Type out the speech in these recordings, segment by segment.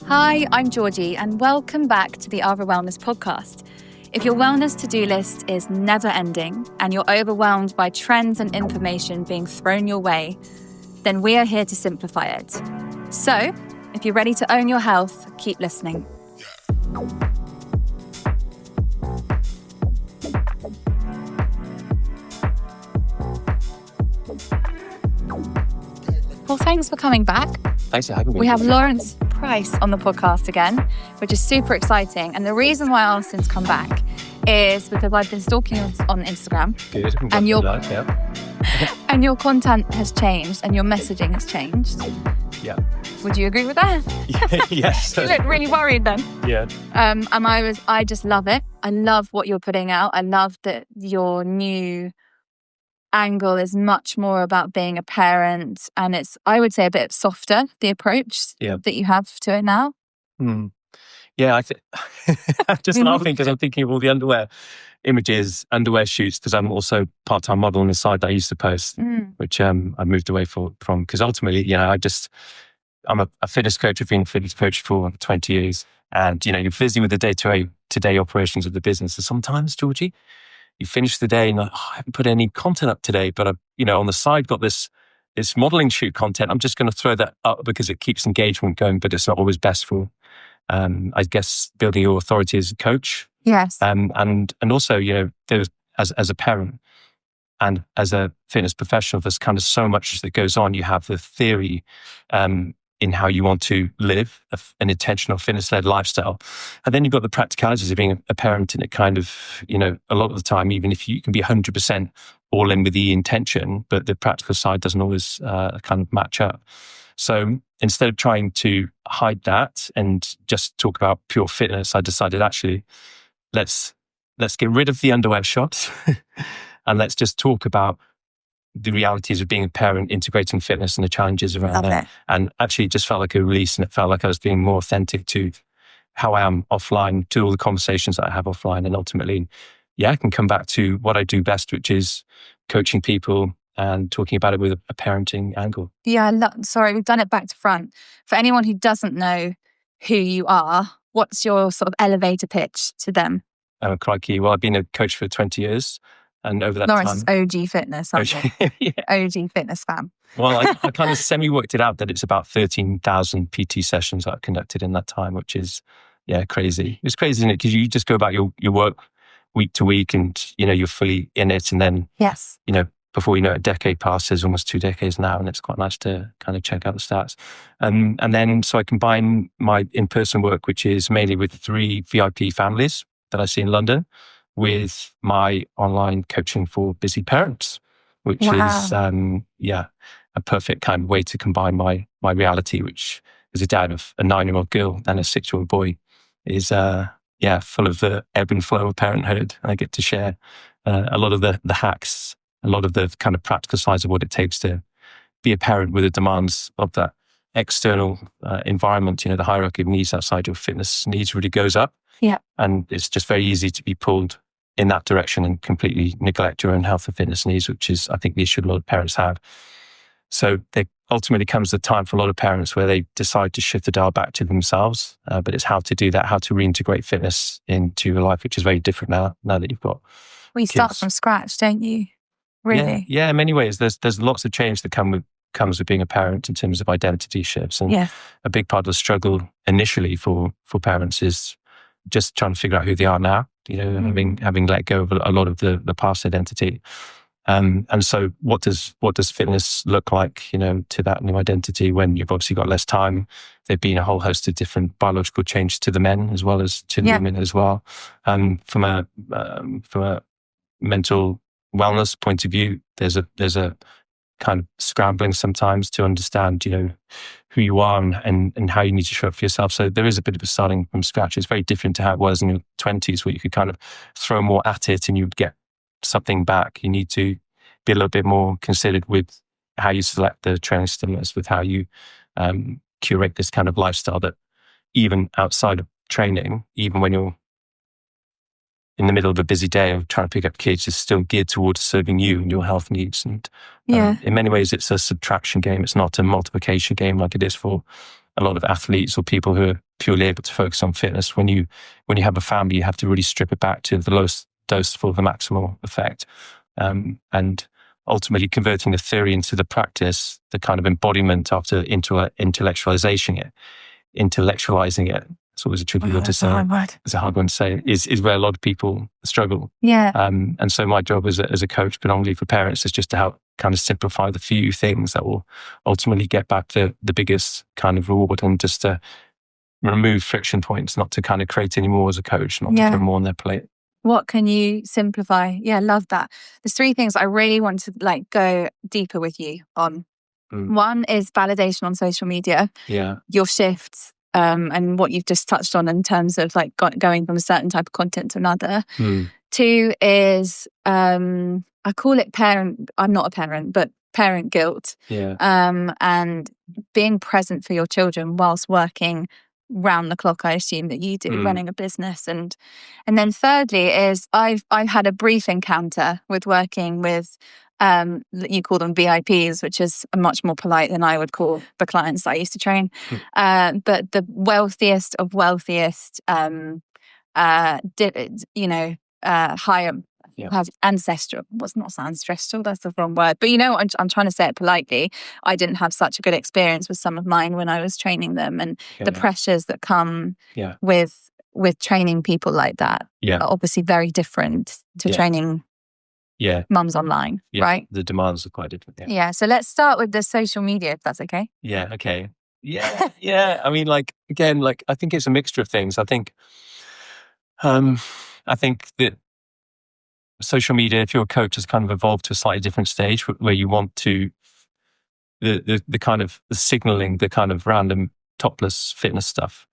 Hi, I'm Georgie, and welcome back to the Ava Wellness podcast. If your wellness to-do list is never ending and you're overwhelmed by trends and information being thrown your way, then we are here to simplify it. So, if you're ready to own your health, keep listening. Well, thanks for coming back. Thanks for having me. We have Lawrence Price on the podcast again, which is super exciting. And the reason why I asked him to come back is because I've been stalking you on Instagram. Good. And your content has changed and your messaging has changed. Yeah. Would you agree with that? Yes. You look really worried then. Yeah. And I just love it. I love what you're putting out. I love that your new angle is much more about being a parent, and it's, I would say, a bit softer, the approach that you have to it now. Yeah, I'm just laughing because I'm thinking of all the underwear images, underwear shoots, because I'm also part-time model on the side that I used to post, which I moved away from, because ultimately, I'm a fitness coach. I've been a fitness coach for 20 years, and you're busy with the day-to-day operations of the business. And sometimes, Georgie, you finish the day and I haven't put any content up today, but I've, on the side got this modeling shoot content. I'm just going to throw that up because it keeps engagement going, but it's not always best for, I guess, building your authority as a coach. Yes. And also, there's, as a parent and as a fitness professional, there's kind of so much that goes on. You have the theory, in how you want to live an intentional fitness-led lifestyle. And then you've got the practicalities of being a parent, and it kind of, a lot of the time, even if you can be 100% all in with the intention, but the practical side doesn't always kind of match up. So instead of trying to hide that and just talk about pure fitness, I decided actually, let's get rid of the underwear shots and let's just talk about the realities of being a parent, integrating fitness and the challenges around that. And actually it just felt like a release, and it felt like I was being more authentic to how I am offline, to all the conversations that I have offline. And ultimately, I can come back to what I do best, which is coaching people and talking about it with a parenting angle. Yeah, sorry, we've done it back to front. For anyone who doesn't know who you are, what's your sort of elevator pitch to them? Oh, crikey. Well, I've been a coach for 20 years. And over that Lawrence time... is OG Fitness, OG Fitness fan. Well, I kind of semi-worked it out that it's about 13,000 PT sessions that I've conducted in that time, which is, crazy. It's crazy, isn't it? Because you just go about your work week to week and, you're fully in it. And then, before you know it, a decade passes, almost 2 decades now. And it's quite nice to kind of check out the stats. And then, so I combine my in-person work, which is mainly with 3 VIP families that I see in London, with my online coaching for busy parents, which is, a perfect kind of way to combine my reality, which as a dad of a 9-year-old girl and a 6-year-old boy is, full of the ebb and flow of parenthood. And I get to share a lot of the hacks, a lot of the kind of practical sides of what it takes to be a parent with the demands of that external environment. The hierarchy of needs outside your fitness needs really goes up. Yeah. And it's just very easy to be pulled in that direction and completely neglect your own health and fitness needs, which is, I think, the issue a lot of parents have. So there ultimately comes the time for a lot of parents where they decide to shift the dial back to themselves. But it's how to do that, how to reintegrate fitness into your life, which is very different now that you've got Well, you kids. start from scratch, don't you? Really? Yeah, in many ways. There's lots of change that comes with being a parent in terms of identity shifts. And a big part of the struggle initially for parents is just trying to figure out who they are now, having let go of a lot of the past identity. And so what does fitness look like, to that new identity when you've obviously got less time? There've been a whole host of different biological changes to the men as well as to the women as well. From a mental wellness point of view, there's a kind of scrambling sometimes to understand, who you are and how you need to show up for yourself. So there is a bit of a starting from scratch. It's very different to how it was in your 20s, where you could kind of throw more at it and you'd get something back. You need to be a little bit more considered with how you select the training stimulus, with how you curate this kind of lifestyle that even outside of training, even when you're in the middle of a busy day of trying to pick up kids, is still geared towards serving you and your health needs. And in many ways, it's a subtraction game. It's not a multiplication game like it is for a lot of athletes or people who are purely able to focus on fitness. When you have a family, you have to really strip it back to the lowest dose for the maximal effect. And ultimately converting the theory into the practice, the kind of embodiment after intellectualizing it. It's always a tricky word to say. It's a hard one to say. Is where a lot of people struggle. Yeah. And so my job as a coach, predominantly for parents, is just to help kind of simplify the few things that will ultimately get back the biggest kind of reward, and just to remove friction points, not to kind of create any more as a coach, not to put more on their plate. What can you simplify? Yeah, love that. There's 3 things I really want to go deeper with you on. One is validation on social media. Yeah. Your shifts, and what you've just touched on in terms of going from a certain type of content to another. 2 is, I call it I'm not a parent, but parent guilt. Yeah. And being present for your children whilst working round the clock, I assume that you do, running a business. And then thirdly is I've had a brief encounter with working with, you call them VIPs, which is much more polite than I would call the clients that I used to train. But the wealthiest of wealthiest, higher, have ancestral, what's not ancestral, that's the wrong word, but I'm trying to say it politely. I didn't have such a good experience with some of mine when I was training them, and the pressures that come with training people like that are obviously very different to training mums online, right? The demands are quite different. Yeah. So let's start with the social media, if that's okay. Yeah. Okay. Yeah. I mean, again, I think it's a mixture of things. I think that social media, if you're a coach, has kind of evolved to a slightly different stage where you want to the kind of the signaling, the kind of random topless fitness stuff.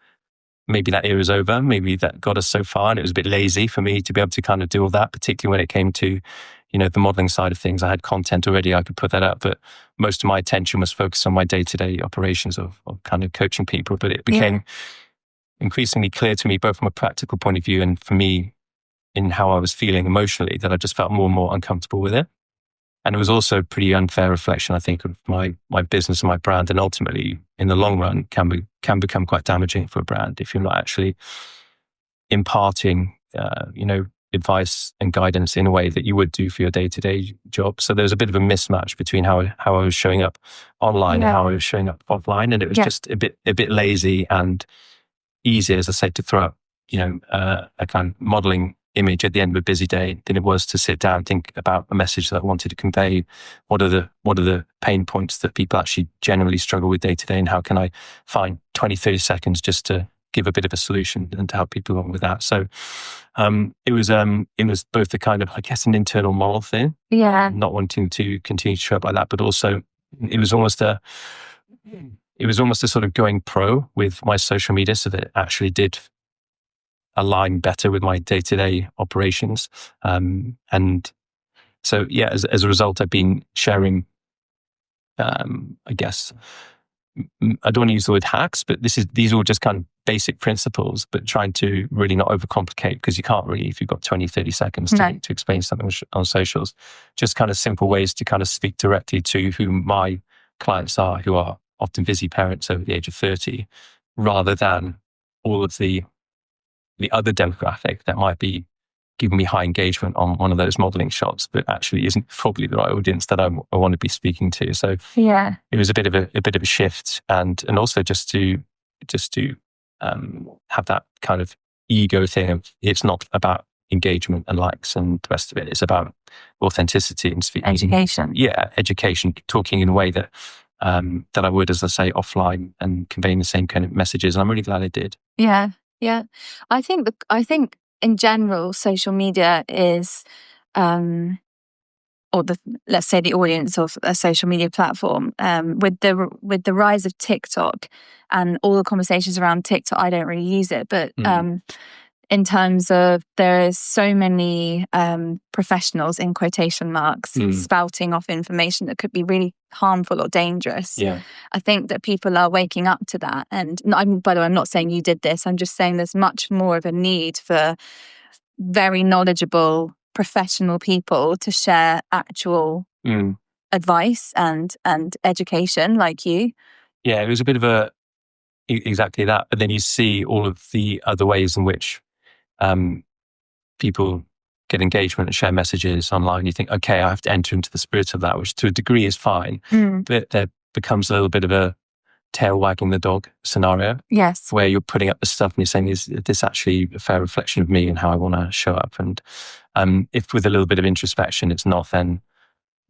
Maybe that era is over. Maybe that got us so far, and it was a bit lazy for me to be able to kind of do all that, particularly when it came to, the modeling side of things. I had content already, I could put that up, but most of my attention was focused on my day-to-day operations of kind of coaching people. But it became increasingly clear to me, both from a practical point of view and for me in how I was feeling emotionally, that I just felt more and more uncomfortable with it. And it was also a pretty unfair reflection, I think, of my business and my brand. And ultimately, in the long run, can become quite damaging for a brand if you're not actually imparting, advice and guidance in a way that you would do for your day-to-day job. So there was a bit of a mismatch between how I was showing up online and how I was showing up offline. And it was just a bit lazy and easier, as I said, to throw up, a kind of modeling image at the end of a busy day than it was to sit down and think about a message that I wanted to convey. What are the pain points that people actually generally struggle with day to day, and how can I find 20, 30 seconds just to give a bit of a solution and to help people along with that. So it was both a kind of, I guess, an internal moral thing, not wanting to continue to show up like that, but also it was almost a sort of going pro with my social media, so that it actually did align better with my day-to-day operations. And so, as a result, I've been sharing, I guess, I don't want to use the word hacks, but these are all just kind of basic principles, but trying to really not overcomplicate, because you can't really, if you've got 20, 30 seconds to explain something on socials, just kind of simple ways to kind of speak directly to who my clients are, who are often busy parents over the age of 30, rather than all of the other demographic that might be giving me high engagement on one of those modeling shots, but actually isn't probably the right audience that I want to be speaking to. So it was a bit of a shift, and also just to have that kind of ego thing of, it's not about engagement and likes and the rest of it. It's about authenticity and speaking. Education, talking in a way that I would, as I say, offline, and conveying the same kind of messages. And I'm really glad I did. Yeah. I think in general, social media is, let's say the audience of a social media platform, with the rise of TikTok and all the conversations around TikTok. I don't really use it, but in terms of, there's so many professionals in quotation marks spouting off information that could be really harmful or dangerous. I think that people are waking up to that. And by the way, I'm not saying you did this. I'm just saying there's much more of a need for very knowledgeable professional people to share actual advice and education, like you. It was a bit of a exactly that. But then you see all of the other ways in which people get engagement and share messages online. You think, okay, I have to enter into the spirit of that, which to a degree is fine. But there becomes a little bit of a tail wagging the dog scenario. Yes. Where you're putting up the stuff and you're saying, is this actually a fair reflection of me and how I want to show up? And if with a little bit of introspection, it's not, then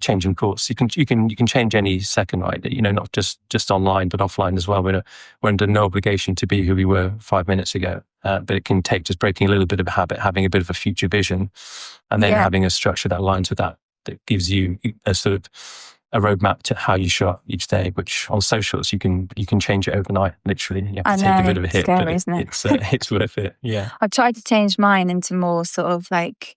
changing course. You can change any second, right? Not just online, but offline as well. We're under no obligation to be who we were 5 minutes ago. But it can take just breaking a little bit of a habit, having a bit of a future vision, and then having a structure that aligns with that gives you a sort of a roadmap to how you show up each day, which on socials you can change it overnight. Literally, you have to take a bit of a hit, scary, but isn't it? It's worth it. Yeah, I've tried to change mine into more sort of like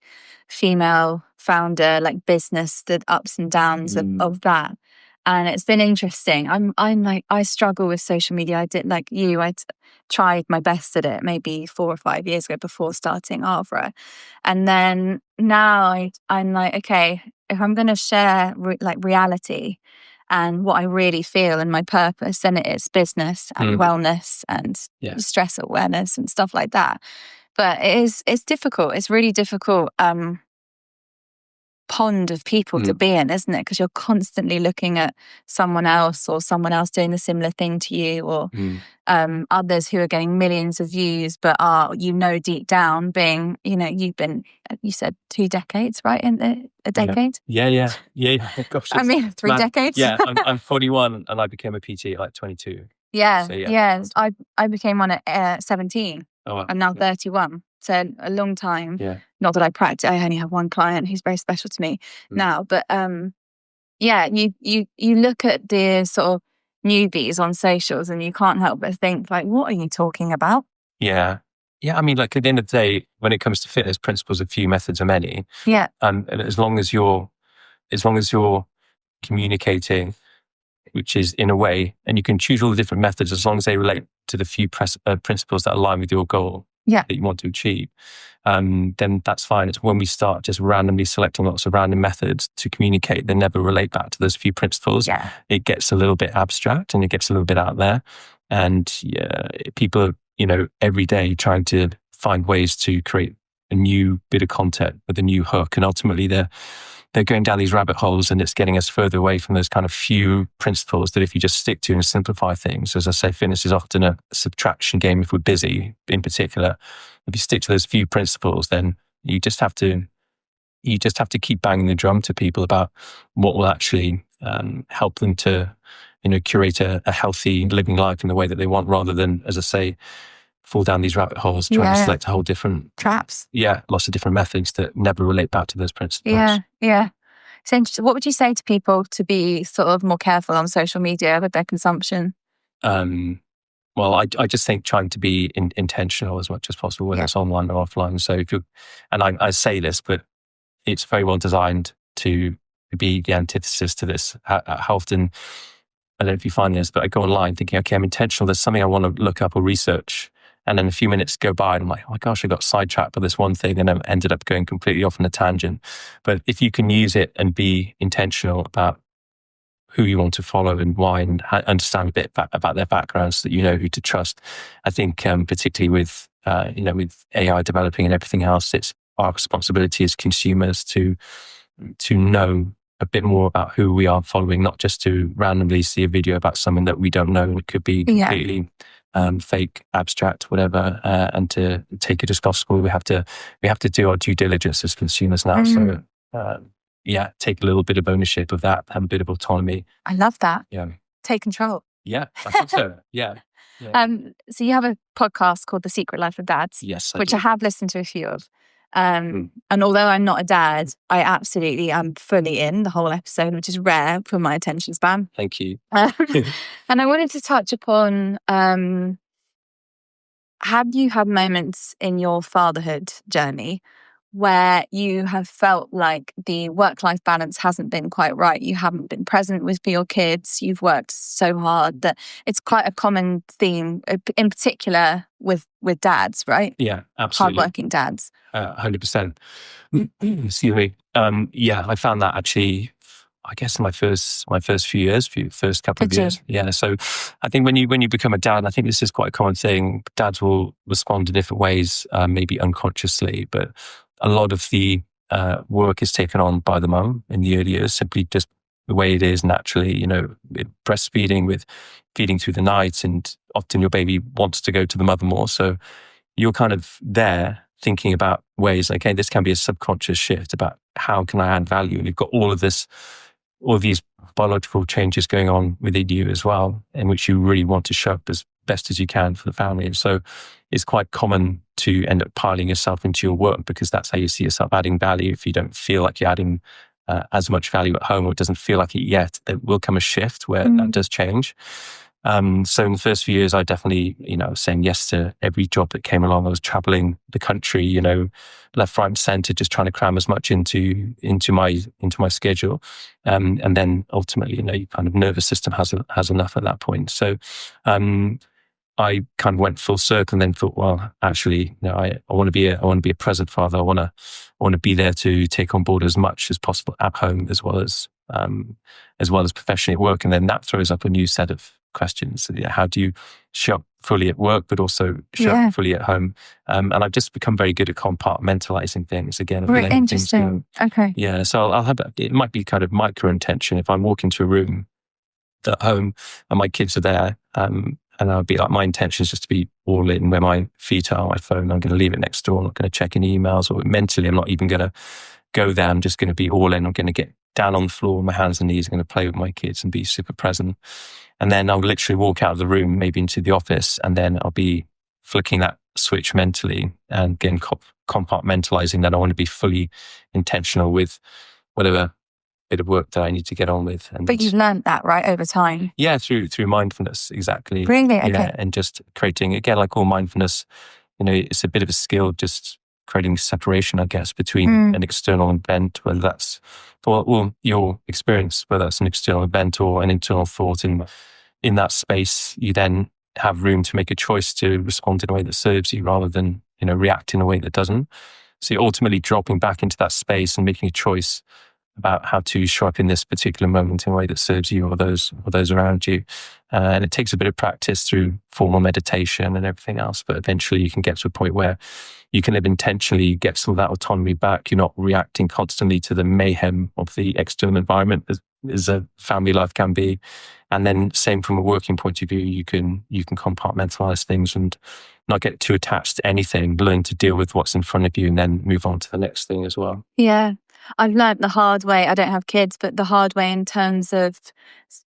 female founder, like business, the ups and downs of that, and it's been interesting. I'm like, I struggle with social media. I did like you. I tried my best at it maybe 4 or 5 years ago before starting Avra, and then now I'm like, okay, if I'm going to share like reality and what I really feel and my purpose, then it is business and wellness and stress awareness and stuff like that. But it's difficult. It's really difficult pond of people to be in, isn't it? Because you're constantly looking at someone else or someone else doing the similar thing to you, or others who are getting millions of views, but are, deep down being, you've been, you said 2 decades, right? In a decade? Yeah. Gosh, I mean, 3 decades. Yeah, I'm 41 and I became a PT at like 22. Yeah, so, yeah. I became one at 17. Oh, wow. I'm now 31. So a long time. Yeah. Not that I practice. I only have one client who's very special to me now. But you look at the sort of newbies on socials and you can't help but think, like, what are you talking about? Yeah. I mean, like at the end of the day, when it comes to fitness, principles are few, methods are many. Yeah. And as long as you're communicating, which is in a way, and you can choose all the different methods as long as they relate to the few principles that align with your goal that you want to achieve, then that's fine. It's when we start just randomly selecting lots of random methods to communicate that never relate back to those few principles. Yeah. It gets a little bit abstract and it gets a little bit out there. And people are, every day trying to find ways to create a new bit of content with a new hook. And ultimately they're going down these rabbit holes and it's getting us further away from those kind of few principles that if you just stick to and simplify things, as I say, fitness is often a subtraction game if we're busy in particular. If you stick to those few principles, then you just have to keep banging the drum to people about what will actually help them to, curate a healthy living life in the way that they want, rather than, as I say, fall down these rabbit holes trying to select a whole different traps. Yeah, lots of different methods that never relate back to those principles. Yeah. So what would you say to people to be sort of more careful on social media with their consumption? Well, I just think trying to be intentional as much as possible, whether it's online or offline. So if I say this, but it's very well designed to be the antithesis to this. How often, I don't know if you find this, but I go online thinking, okay, I'm intentional. There's something I want to look up or research. And then a few minutes go by and I'm like, oh my gosh, I got sidetracked by this one thing and I ended up going completely off on a tangent. But if you can use it and be intentional about who you want to follow and why, and understand a bit about their backgrounds so that you know who to trust, I think particularly with with AI developing and everything else, it's our responsibility as consumers to know a bit more about who we are following, not just to randomly see a video about someone that we don't know. It could be completely fake, abstract, whatever, and to take it as gospel. We have to do our due diligence as consumers now. So take a little bit of ownership of that, have a bit of autonomy. I love that. Yeah. Take control. Yeah, I think so. Yeah. So you have a podcast called The Secret Life of Dads. Yes, which I have listened to a few of. And although I'm not a dad, I absolutely am fully in the whole episode, which is rare for my attention span. Thank you. And I wanted to touch upon, have you had moments in your fatherhood journey where you have felt like the work-life balance hasn't been quite right? You haven't been present for your kids. You've worked so hard that it's quite a common theme, in particular with dads, right? Yeah, absolutely. Hardworking dads. 100%. Excuse me. I found that actually, I guess my first few years, first couple of Did you? years. Yeah. So I think when you become a dad, I think this is quite a common thing. Dads will respond in different ways, maybe unconsciously, but a lot of the work is taken on by the mum in the early years, simply just the way it is naturally, with breastfeeding, with feeding through the night, and often your baby wants to go to the mother more. So you're kind of there thinking about ways, okay, this can be a subconscious shift about how can I add value? And you've got all of these biological changes going on within you as well, in which you really want to show up as best as you can for the family. And so it's quite common to end up piling yourself into your work because that's how you see yourself adding value. If you don't feel like you're adding as much value at home, or it doesn't feel like it yet, there will come a shift where that does change. So in the first few years, I definitely, was saying yes to every job that came along. I was traveling the country, left, right, and center, just trying to cram as much into my schedule. And then ultimately, your kind of nervous system has enough at that point. So, I kind of went full circle and then thought, well, actually, I want to be a present father. I want to be there to take on board as much as possible at home as well as professionally at work. And then that throws up a new set of questions. So, how do you show up fully at work, but also show up fully at home? And I've just become very good at compartmentalizing things again. Very interesting. Okay. Yeah. So I'll have, it might be kind of micro intention. If I'm walking to a room at home and my kids are there, and I'll be like, my intention is just to be all in where my feet are on my phone. I'm going to leave it next door. I'm not going to check any emails, or mentally, I'm not even going to go there. I'm just going to be all in. I'm going to get down on the floor on my hands and knees. I'm going to play with my kids and be super present. And then I'll literally walk out of the room, maybe into the office, and then I'll be flicking that switch mentally and again, compartmentalizing that I want to be fully intentional with whatever bit of work that I need to get on with. But you've learned that, right, over time? Yeah, through mindfulness, exactly. Really? Okay. Yeah, and just creating, again, like all mindfulness, it's a bit of a skill, just creating separation, I guess, between an external event, whether that's, or your experience, whether that's an external event or an internal thought. In that space, you then have room to make a choice to respond in a way that serves you rather than, react in a way that doesn't. So you're ultimately dropping back into that space and making a choice about how to show up in this particular moment in a way that serves you or those around you. And it takes a bit of practice through formal meditation and everything else, but eventually you can get to a point where you can live intentionally, get some of that autonomy back. You're not reacting constantly to the mayhem of the external environment as a family life can be. And then same from a working point of view, you can compartmentalize things and not get too attached to anything, learn to deal with what's in front of you and then move on to the next thing as well. Yeah. I've learned the hard way. I don't have kids, but the hard way in terms of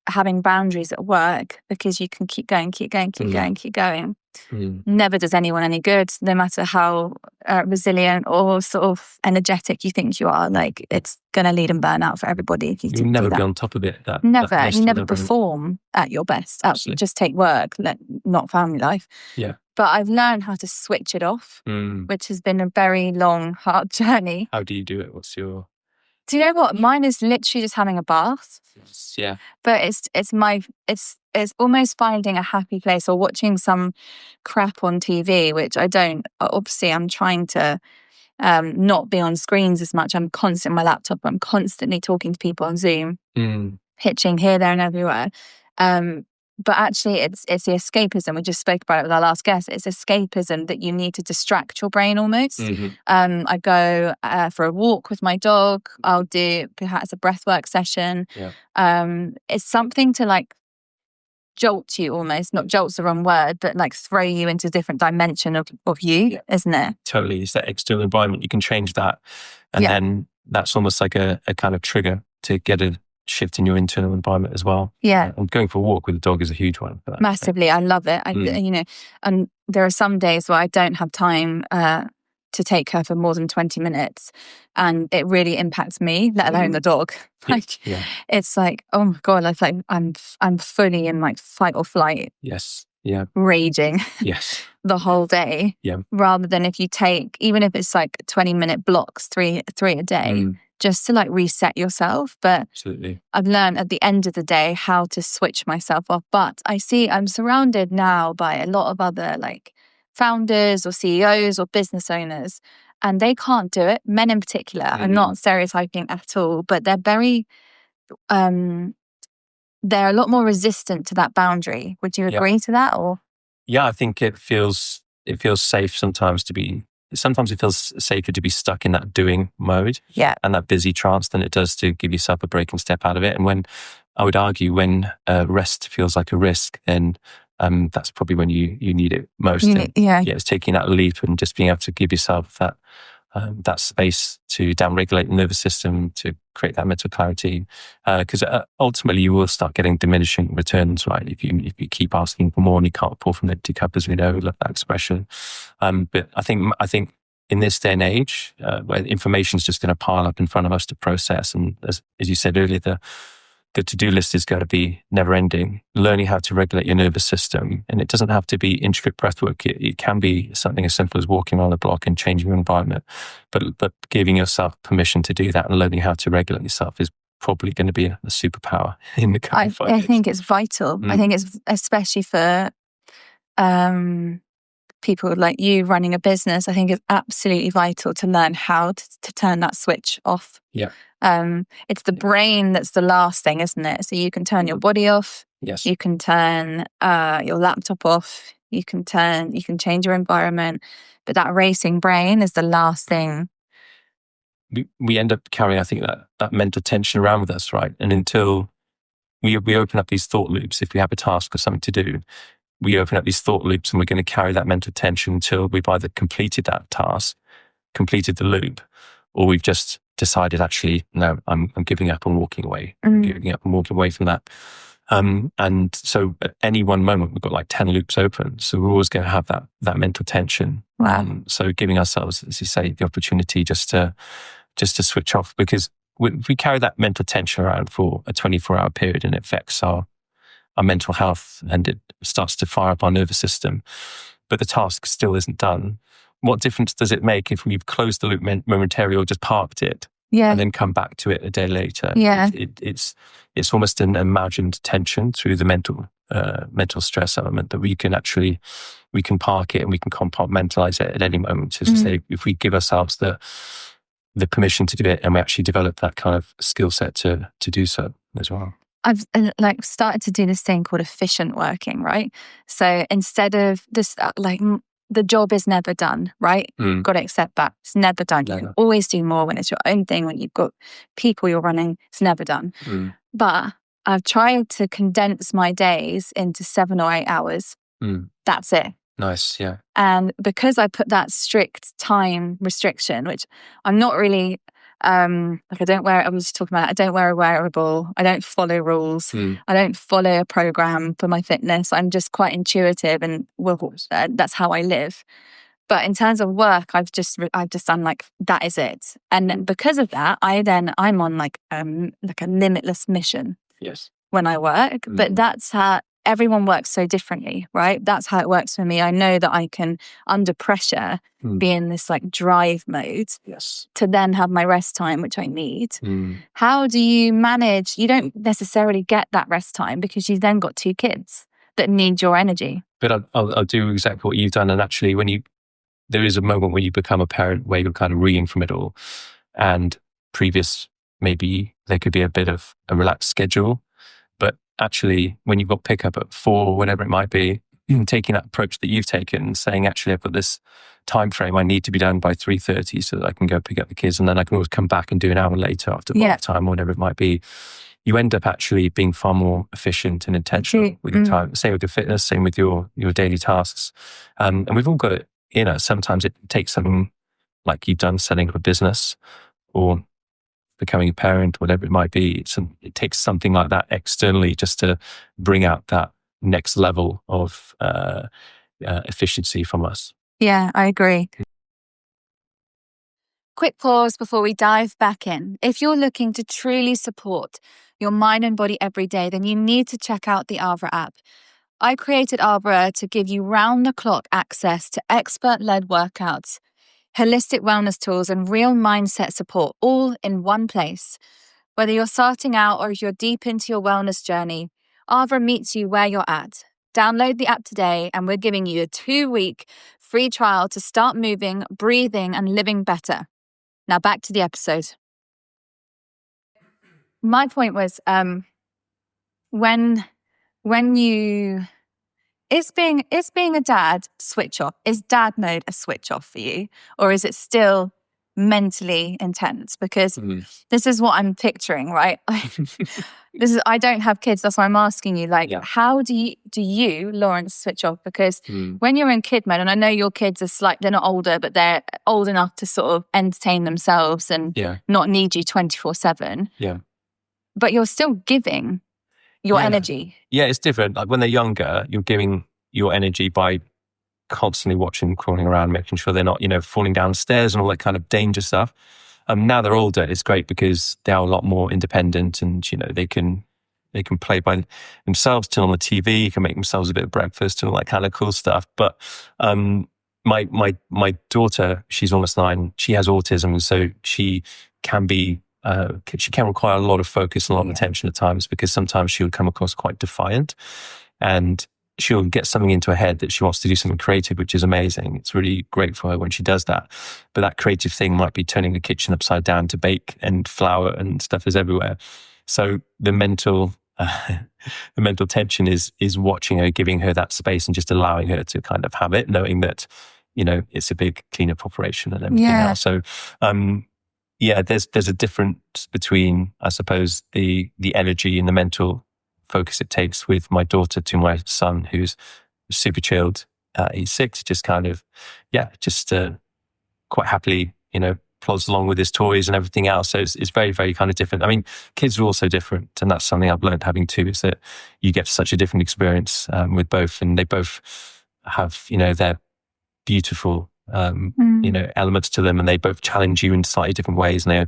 having boundaries at work, because you can keep going. Never does anyone any good, no matter how resilient or sort of energetic you think you are. Like, it's going to lead and burn out for everybody if you do that. You'll never be on top of it. You never perform at your best. Absolutely. Just take work, not family life. Yeah. But I've learned how to switch it off, which has been a very long, hard journey. How do you do it? Do you know what? Mine is literally just having a bath. Yeah. But it's almost finding a happy place or watching some crap on TV, which I don't. Obviously, I'm trying to not be on screens as much. I'm constantly on my laptop. I'm constantly talking to people on Zoom, pitching here, there, and everywhere. But actually, it's the escapism. We just spoke about it with our last guest. It's escapism that you need to distract your brain almost. I go for a walk with my dog. I'll do perhaps a breathwork session. Yeah. It's something to like jolt you almost. Not jolt's the wrong word, but like throw you into a different dimension of you, isn't it? Totally. It's that external environment. You can change that. And then that's almost like a kind of trigger to get a shift in your internal environment as well. Yeah. And going for a walk with a dog is a huge one for that. Massively. I love it. And there are some days where I don't have time to take her for more than 20 minutes, and it really impacts me, let alone the dog. It's like, oh my God, I feel like I'm fully in like fight or flight. Yes. Yeah. Raging. Yes. The whole day. Yeah. Rather than if you take, even if it's like 20-minute blocks, three a day, just to like reset yourself. But absolutely, I've learned at the end of the day how to switch myself off. But I'm surrounded now by a lot of other like founders or CEOs or business owners, and they can't do it. Men in particular. I'm not stereotyping at all, but they're very they're a lot more resistant to that boundary. Would you agree to that? Or yeah, I think it feels safe sometimes to be. Sometimes it feels safer to be stuck in that doing mode and that busy trance than it does to give yourself a break and step out of it. And when I would argue when rest feels like a risk, then that's probably when you need it most. It's taking that leap and just being able to give yourself that space to downregulate the nervous system, to create that mental clarity. Because ultimately you will start getting diminishing returns, right? If you keep asking for more and you can't pour from an empty cup, as we know, love that expression. But I think in this day and age, where information is just going to pile up in front of us to process, and as you said earlier, the to-do list is going to be never-ending. Learning how to regulate your nervous system, and it doesn't have to be intricate breath work. It can be something as simple as walking around the block and changing your environment. But giving yourself permission to do that and learning how to regulate yourself is probably going to be a superpower in the coming 5 years. I think it's vital. I think it's especially for people like you running a business. I think it's absolutely vital to learn how to turn that switch off. Yeah. It's the brain that's the last thing, isn't it? So you can turn your body off. Yes. You can turn your laptop off. You can change your environment, but that racing brain is the last thing. We end up carrying, I think, that mental tension around with us, right? And until we open up these thought loops, if we have a task or something to do, we open up these thought loops and we're going to carry that mental tension until we've either completed that task, completed the loop, or we've just decided, actually, no, I'm giving up and walking away. I'm giving up and walking away from that. And so at any one moment, we've got like 10 loops open. So we're always going to have that mental tension. Wow. So giving ourselves, as you say, the opportunity just to switch off, because if we carry that mental tension around for a 24-hour period and it affects our mental health and it starts to fire up our nervous system, but the task still isn't done, what difference does it make if we've closed the loop momentarily or just parked it and then come back to it a day later? It's almost an imagined tension through the mental stress element that we can park it and we can compartmentalize it at any moment. So to say, if we give ourselves the permission to do it and we actually develop that kind of skill set to do so as well. I've started to do this thing called efficient working, right? So instead of this, the job is never done, right? Got to accept that. It's never done. You can always do more when it's your own thing, when you've got people you're running, it's never done. But I've tried to condense my days into 7 or 8 hours. That's it. Nice, yeah. And because I put that strict time restriction, which I'm not really... I don't wear a wearable. I don't follow rules. I don't follow a program for my fitness. I'm just quite intuitive, and that's how I live. But in terms of work, I've just done like, that is it. And because of that, I'm on like a limitless mission. Yes. When I work, but that's how everyone works so differently, right? That's how it works for me. I know that I can, under pressure, be in this like drive mode to then have my rest time, which I need. How do you manage? You don't necessarily get that rest time because you've then got 2 kids that need your energy. But I'll do exactly what you've done. And actually, there is a moment when you become a parent where you're kind of reeling from it all. And previous, maybe there could be a bit of a relaxed schedule. But actually, when you've got pickup at 4, whatever it might be, taking that approach that you've taken, saying, actually, I've got this time frame, I need to be done by 3:30 so that I can go pick up the kids, and then I can always come back and do an hour later after bath time or whatever it might be. You end up actually being far more efficient and intentional with your time. Same with your fitness, same with your daily tasks. And we've all got it. Sometimes it takes something like you've done, setting up a business or becoming a parent, whatever it might be. It takes something like that externally just to bring out that next level of efficiency from us. Yeah, I agree. Quick pause before we dive back in. If you're looking to truly support your mind and body every day, then you need to check out the Arbor app. I created Arbor to give you round-the-clock access to expert-led workouts, holistic wellness tools, and real mindset support, all in one place. Whether you're starting out or if you're deep into your wellness journey, Arbor meets you where you're at. Download the app today, and we're giving you a 2-week free trial to start moving, breathing, and living better. Now back to the episode. my point was when you is being a dad switch off? Is dad mode a switch off for you, or is it still mentally intense? Because this is what I'm picturing, right? I don't have kids, that's why I'm asking you. Like, how do you, Lawrence, switch off? Because when you're in kid mode, and I know your kids are they're not older, but they're old enough to sort of entertain themselves and not need you 24/7. Yeah, but you're still giving your energy. Yeah, it's different. Like when they're younger, you're giving your energy by constantly watching, crawling around, making sure they're not, falling downstairs and all that kind of danger stuff. Now they're older, it's great because they are a lot more independent, and they can play by themselves, turn on the TV, can make themselves a bit of breakfast and all that kind of cool stuff. But my daughter, she's almost 9. She has autism, so she can require a lot of focus and a lot of attention at times, because sometimes she would come across quite defiant, and she'll get something into her head that she wants to do something creative, which is amazing. It's really great for her when she does that. But that creative thing might be turning the kitchen upside down to bake, and flour and stuff is everywhere. So the mental tension is watching her, giving her that space, and just allowing her to kind of have it, knowing that, it's a big cleanup operation and everything else. So, there's a difference between, I suppose, the energy and the mental focus it takes with my daughter to my son, who's super chilled. He's 6, just kind of, quite happily, plods along with his toys and everything else. So it's very, very kind of different. I mean, kids are also different, and that's something I've learned having 2, is that you get such a different experience with both, and they both have, their beautiful, elements to them, and they both challenge you in slightly different ways, and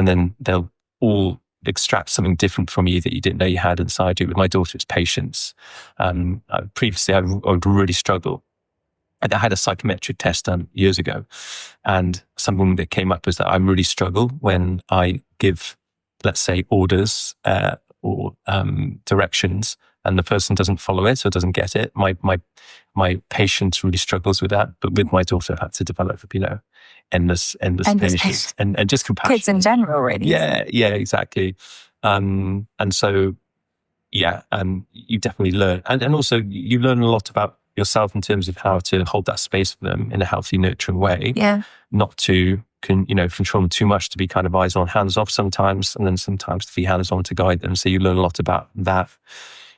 then they'll all extract something different from you that you didn't know you had inside you. With my daughter, it's patience. Previously, I would really struggle. I had a psychometric test done years ago, and something that came up was that I really struggle when I give, let's say, orders or directions, and the person doesn't follow it or doesn't get it. My patience really struggles with that. But with my daughter, I've had to develop, endless patience and just compassion. Kids in general, really. Yeah, exactly. And so, you definitely learn. And also you learn a lot about yourself in terms of how to hold that space for them in a healthy, nurturing way. Yeah. Not to control them too much, to be kind of eyes on, hands off sometimes, and then sometimes to be hands on to guide them. So you learn a lot about that.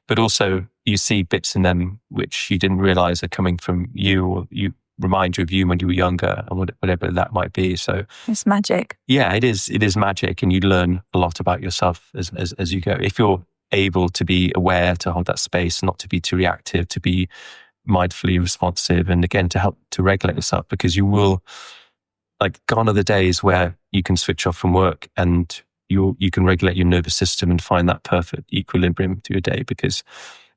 But also you see bits in them which you didn't realize are coming from you, or you remind you of you when you were younger, and whatever that might be. So it's magic. Yeah, it is. It is magic, and you learn a lot about yourself as you go. If you're able to be aware, to hold that space, not to be too reactive, to be mindfully responsive, and again to help to regulate yourself, because you will, gone are the days where you can switch off from work and you can regulate your nervous system and find that perfect equilibrium through your day, because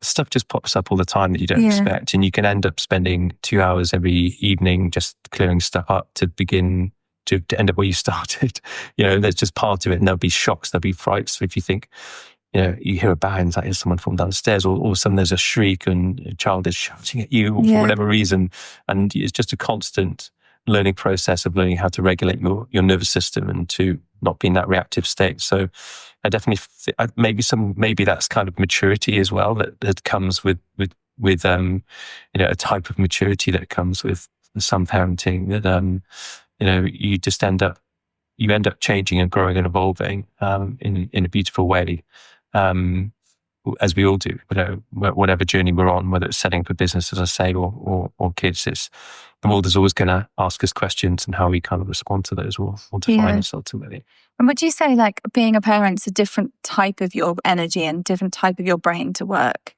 stuff just pops up all the time that you don't expect, and you can end up spending 2 hours every evening just clearing stuff up to begin to end up where you started. There's just part of it, and there'll be shocks, there'll be frights. So if you think, you hear a bang, it's like there's someone falling downstairs, or all of a sudden there's a shriek and a child is shouting at you for whatever reason, and it's just a constant learning process of learning how to regulate your nervous system and to not be in that reactive state. So I definitely maybe that's kind of maturity as well that comes with a type of maturity that comes with some parenting, that you just end up changing and growing and evolving in a beautiful way, as we all do. Whatever journey we're on, whether it's setting up a business, as I say, or kids, it's the world is always going to ask us questions, and how we kind of respond to those will define us ultimately. And would you say, being a parent's a different type of your energy and different type of your brain to work?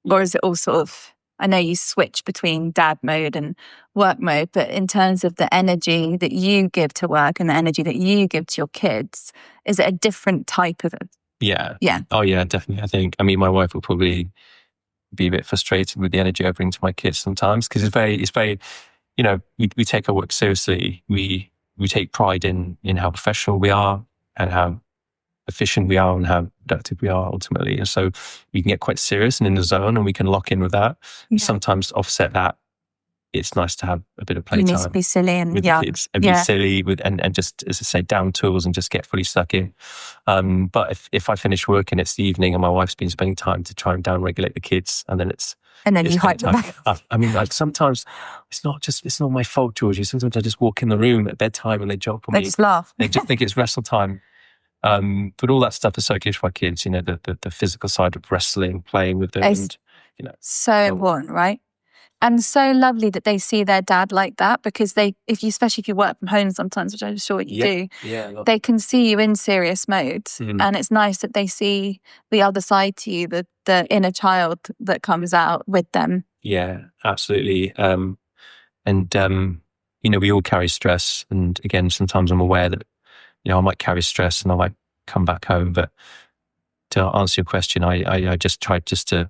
Or is it all sort of, I know you switch between dad mode and work mode, but in terms of the energy that you give to work and the energy that you give to your kids, is it a different type of it? Yeah. Yeah. Oh yeah, definitely. I think, my wife will probably be a bit frustrated with the energy I bring to my kids sometimes, because it's very, we take our work seriously. We take pride in how professional we are, and how efficient we are, and how productive we are ultimately. And so we can get quite serious and in the zone, and we can lock in with that. Yeah. Sometimes offset that it's nice to have a bit of You need to playtime be silly and with the kids and be silly and just, as I say, down tools and just get fully stuck in. But if I finish work and it's the evening and my wife's been spending time to try and down-regulate the kids, and then you hype them back. I mean, like, sometimes it's not my fault, Georgie. Sometimes I just walk in the room at bedtime and they jump on me. They just laugh. They just think it's wrestle time. But all that stuff is so good for our kids, the physical side of wrestling, playing with them. It's so important, right? And so lovely that they see their dad like that, because especially if you work from home sometimes, which I'm sure you do, they can see you in serious mode. And it's nice that they see the other side to you, the inner child that comes out with them. Yeah, absolutely. We all carry stress. And again, sometimes I'm aware that, I might carry stress and I might come back home. But to answer your question, I just tried just to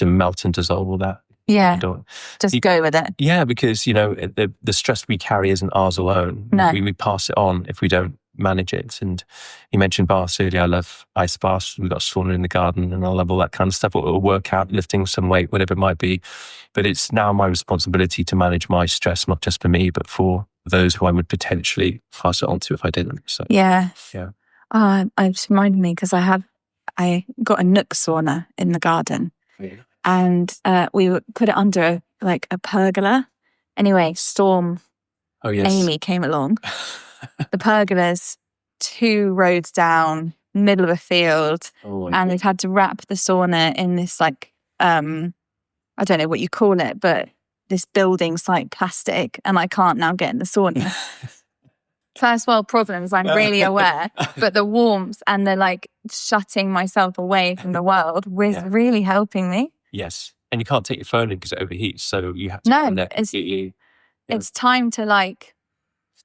melt and dissolve all that. Yeah, just go with it. Yeah, because, the stress we carry isn't ours alone. No. We pass it on if we don't manage it. And you mentioned baths earlier. I love ice baths. We've got a sauna in the garden and I love all that kind of stuff. Or workout, lifting some weight, whatever it might be. But it's now my responsibility to manage my stress, not just for me, but for those who I would potentially pass it on to if I didn't. So yeah. It's reminded me, because I got a nook sauna in the garden. Yeah. And we put it under a pergola. Anyway, Storm Amy came along. The pergola's 2 roads down, middle of a field. And we've had to wrap the sauna in this I don't know what you call it, but this building site plastic. And I can't now get in the sauna. First world problems, I'm really aware. But the warmth and the shutting myself away from the world was really helping me. Yes. And you can't take your phone in because it overheats. So you have to it's time to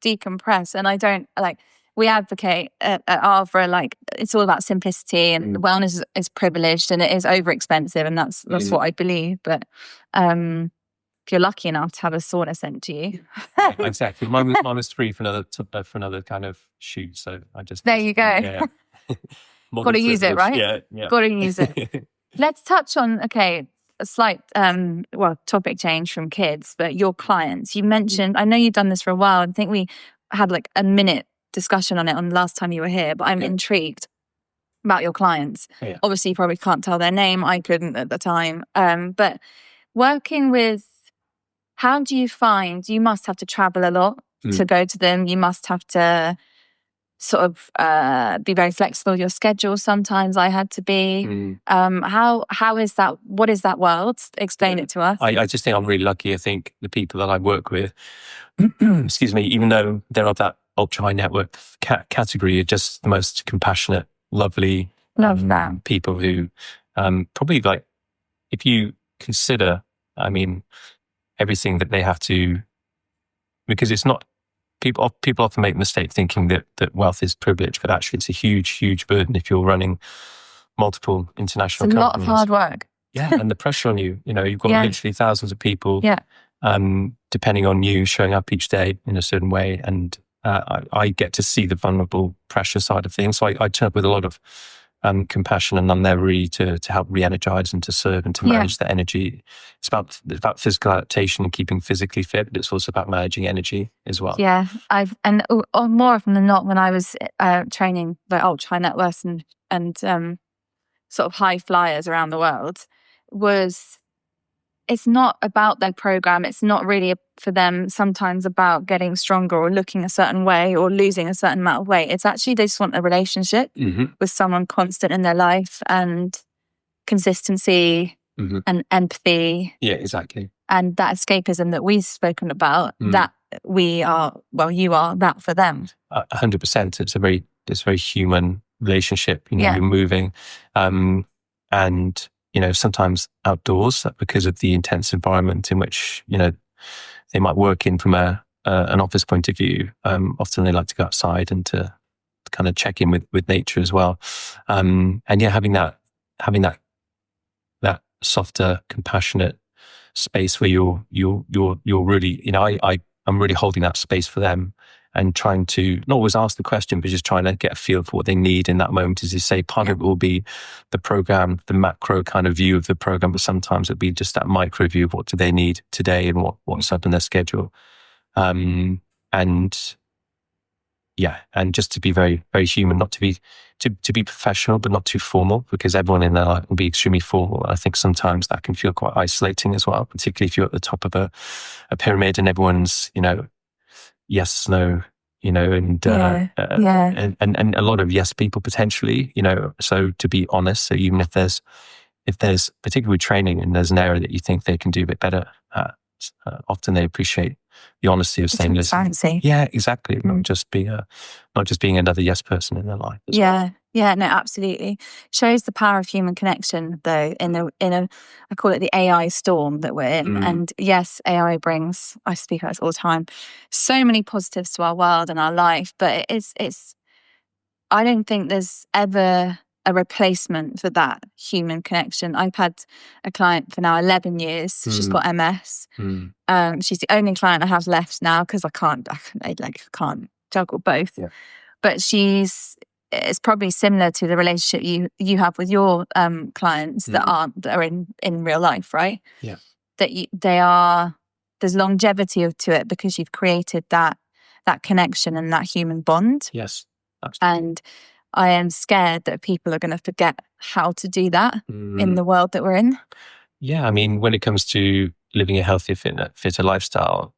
decompress. And I don't we advocate at Arvra, it's all about simplicity, and wellness is privileged and it is over expensive, and that's what I believe. But if you're lucky enough to have a sauna sent to you. Exactly. Mine was free for another kind of shoot. So I just there you go. Yeah. Got to use it, right? Yeah. Got to use it. Let's touch on, a slight, topic change from kids, but your clients. You mentioned, I know you've done this for a while. I think we had a minute discussion on it on the last time you were here, but I'm intrigued about your clients. Yeah. Obviously, you probably can't tell their name. I couldn't at the time. But working with, how do you find, you must have to travel a lot to go to them. You must have to sort of be very flexible. Your schedule, sometimes I had to be. How is that? What is that world? Explain it to us. I just think I'm really lucky. I think the people that I work with, excuse me, even though they're of that ultra high net worth category, are just the most compassionate, lovely people who probably if you consider, everything that they have to, because it's not, people often make the mistake thinking that wealth is privilege, but actually it's a huge, huge burden if you're running multiple international companies. It's a lot of hard work. Yeah, and the pressure on you, you've got literally thousands of people depending on you showing up each day in a certain way. And I get to see the vulnerable pressure side of things. So I turn up with a lot of compassion, and I'm there really to help re-energize and to serve and to manage the energy. It's about physical adaptation and keeping physically fit, but it's also about managing energy as well. Yeah, more often than not, when I was training ultra high net worth and sort of high flyers around the world, it's not about their program. It's not really for them sometimes about getting stronger or looking a certain way or losing a certain amount of weight. It's actually they just want a relationship with someone constant in their life, and consistency and empathy. Yeah, exactly. And that escapism that we've spoken about, that you are that for them. 100%. It's a very human relationship. You're moving. And sometimes outdoors, because of the intense environment in which, they might work in from an office point of view. Often they like to go outside and to kind of check in with nature as well. Having that softer, compassionate space where you're really, I'm really holding that space for them. and trying to not always ask the question, but just trying to get a feel for what they need in that moment. As you say, part of it will be the program, the macro kind of view of the program, but sometimes it'll be just that micro view of what do they need today and what's up in their schedule. And just to be very, very human, not to be professional, but not too formal, because everyone in their life will be extremely formal. I think sometimes that can feel quite isolating as well, particularly if you're at the top of a pyramid and everyone's, yes, no, and a lot of yes people potentially, so to be honest. So even if there's particularly training and there's an area that you think they can do a bit better at, often they appreciate the honesty of saying, listen, yeah, exactly. Not just being another yes person in their life. Yeah, no, absolutely. Shows the power of human connection, though, in a I call it the AI storm that we're in. And yes, AI brings, I speak about this all the time, so many positives to our world and our life, but it's I don't think there's ever a replacement for that human connection. I've had a client for now 11 years. She's got MS. She's the only client I have left now because I can't juggle both. Yeah. But it's probably similar to the relationship you have with your clients that are in real life, right? Yeah. There's longevity to it because you've created that connection and that human bond. Yes, absolutely. And I am scared that people are going to forget how to do that in the world that we're in. Yeah, I mean, when it comes to living a healthier, fitter lifestyle,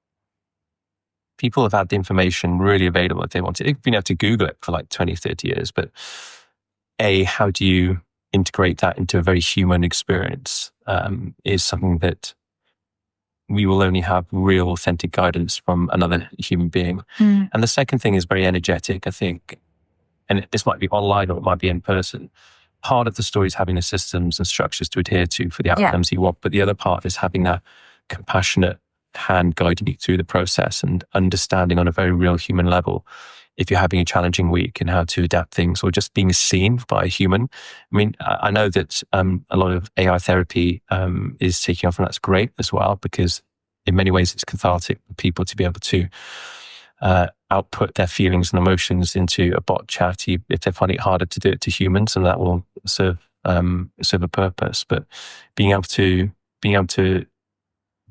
people have had the information really available if they want to. They've been able to Google it for like 20, 30 years. But how do you integrate that into a very human experience is something that we will only have real authentic guidance from another human being. And the second thing is very energetic, I think. And this might be online or it might be in person. Part of the story is having the systems and structures to adhere to for the outcomes you want. But the other part is having that compassionate hand guiding you through the process and understanding on a very real human level if you're having a challenging week and how to adapt things or just being seen by a human. I mean, I know that a lot of AI therapy is taking off, and that's great as well, because in many ways it's cathartic for people to be able to output their feelings and emotions into a bot chat if they find it harder to do it to humans, and that will serve a purpose. But being able to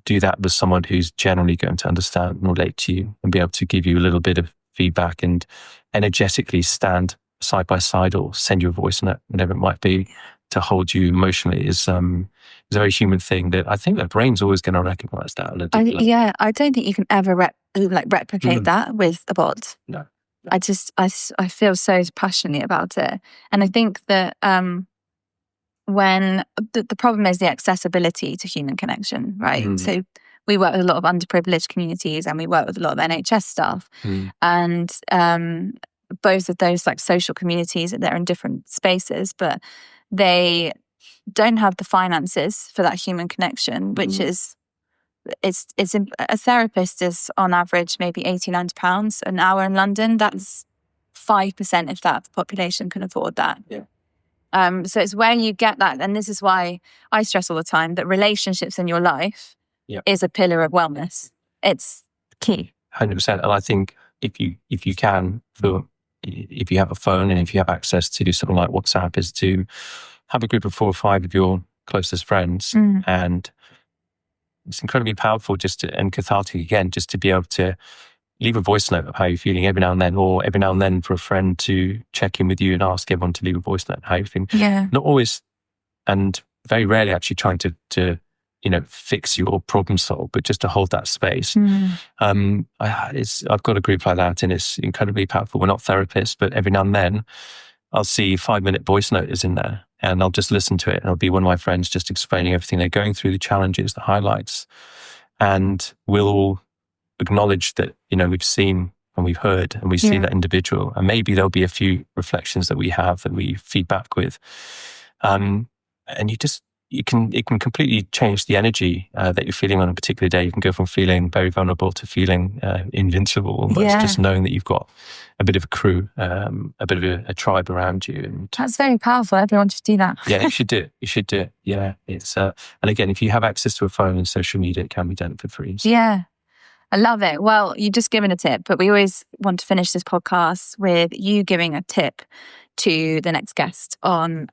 do that with someone who's generally going to understand and relate to you and be able to give you a little bit of feedback and energetically stand side by side or send you a voice note, whatever it might be, to hold you emotionally is a very human thing that I think the brain's always going to recognize that. I don't think you can ever replicate that with a bot. No. I feel so passionately about it. And I think that when the problem is the accessibility to human connection, right? So we work with a lot of underprivileged communities and we work with a lot of NHS staff. And both of those like social communities, they're in different spaces, but they don't have the finances for that human connection, which is a therapist is on average maybe £80-90 an hour in London. That's 5% if that the population can afford that. Yeah. So it's where you get that, and this is why I stress all the time that relationships in your life is a pillar of wellness. It's key. 100%. And I think if you can, if you have a phone and if you have access to do something like WhatsApp, is to have a group of 4 or 5 of your closest friends, and it's incredibly powerful and cathartic again, just to be able to leave a voice note of how you're feeling every now and then, or every now and then for a friend to check in with you and ask everyone to leave a voice note how you're feeling. Yeah. Not always, and very rarely actually trying to fix you or problem solve, but just to hold that space. I've got a group like that and it's incredibly powerful. We're not therapists, but every now and then I'll see 5-minute voice note is in there and I'll just listen to it. And it'll be one of my friends just explaining everything they're going through, the challenges, the highlights. And we'll all acknowledge that, we've seen and we've heard and we see that individual. And maybe there'll be a few reflections that we have that we feedback with. And it can completely change the energy that you're feeling on a particular day. You can go from feeling very vulnerable to feeling invincible, almost just knowing that you've got a bit of a crew, a bit of a tribe around you. And that's very powerful. Everyone should do that. Yeah, you should do it. You should do it. Yeah, it's and again, if you have access to a phone and social media, it can be done for free. Yeah. I love it. Well, you've just given a tip, but we always want to finish this podcast with you giving a tip to the next guest on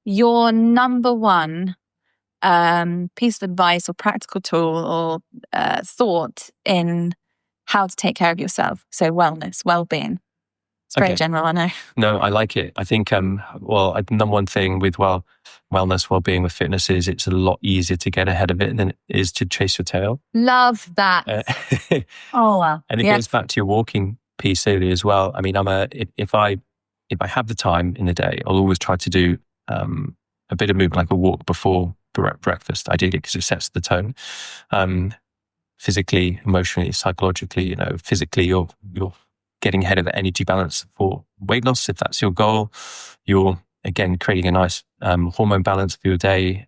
your number one piece of advice or practical tool or thought in how to take care of yourself. So wellness, well-being. It's very general, I know. No, I like it. I think, the number one thing with wellness, well-being with fitness is it's a lot easier to get ahead of it than it is to chase your tail. Love that. Oh, wow. And it goes back to your walking piece earlier as well. I mean, if I have the time in the day, I'll always try to do a bit of movement, like a walk before breakfast, ideally, because it sets the tone. Physically, emotionally, psychologically, physically, you're getting ahead of the energy balance for weight loss. If that's your goal, you're again creating a nice hormone balance for your day.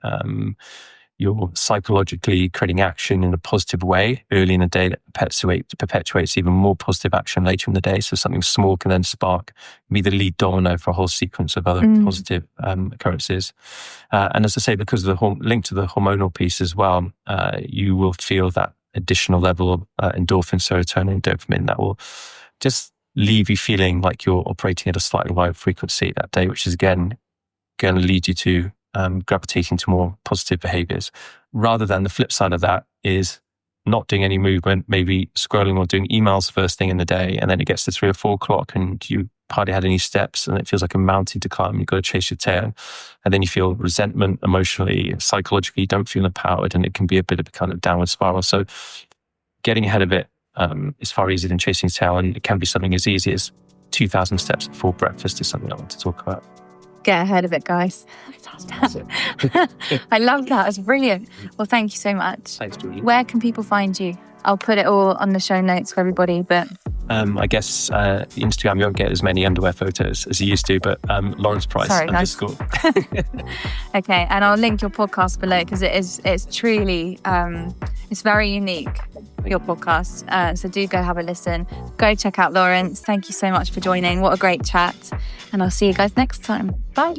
You're psychologically creating action in a positive way early in the day that perpetuates even more positive action later in the day. So something small can then spark, be the lead domino for a whole sequence of other positive occurrences. And as I say, because of the link to the hormonal piece as well, you will feel that additional level of endorphin, serotonin, dopamine that will just leave you feeling like you're operating at a slightly higher frequency that day, which is again going to lead you to gravitating to more positive behaviors. Rather than the flip side of that is not doing any movement, maybe scrolling or doing emails first thing in the day, and then it gets to 3 or 4 o'clock and you hardly had any steps and it feels like a mountain to climb. You've got to chase your tail, and then you feel resentment emotionally, psychologically, you don't feel empowered, and it can be a bit of a kind of downward spiral. So getting ahead of it is far easier than chasing your tail, and it can be something as easy as 2,000 steps before breakfast is something I want to talk about. Get ahead of it, guys. I love that. It's brilliant. Well, thank you so much. Thanks, Julie. Where can people find you? I'll put it all on the show notes for everybody, but... I guess Instagram, you won't get as many underwear photos as you used to, but Lawrence Price _ Okay, and I'll link your podcast below because it's truly, it's very unique, your podcast. So do go have a listen. Go check out Lawrence. Thank you so much for joining. What a great chat. And I'll see you guys next time. Bye.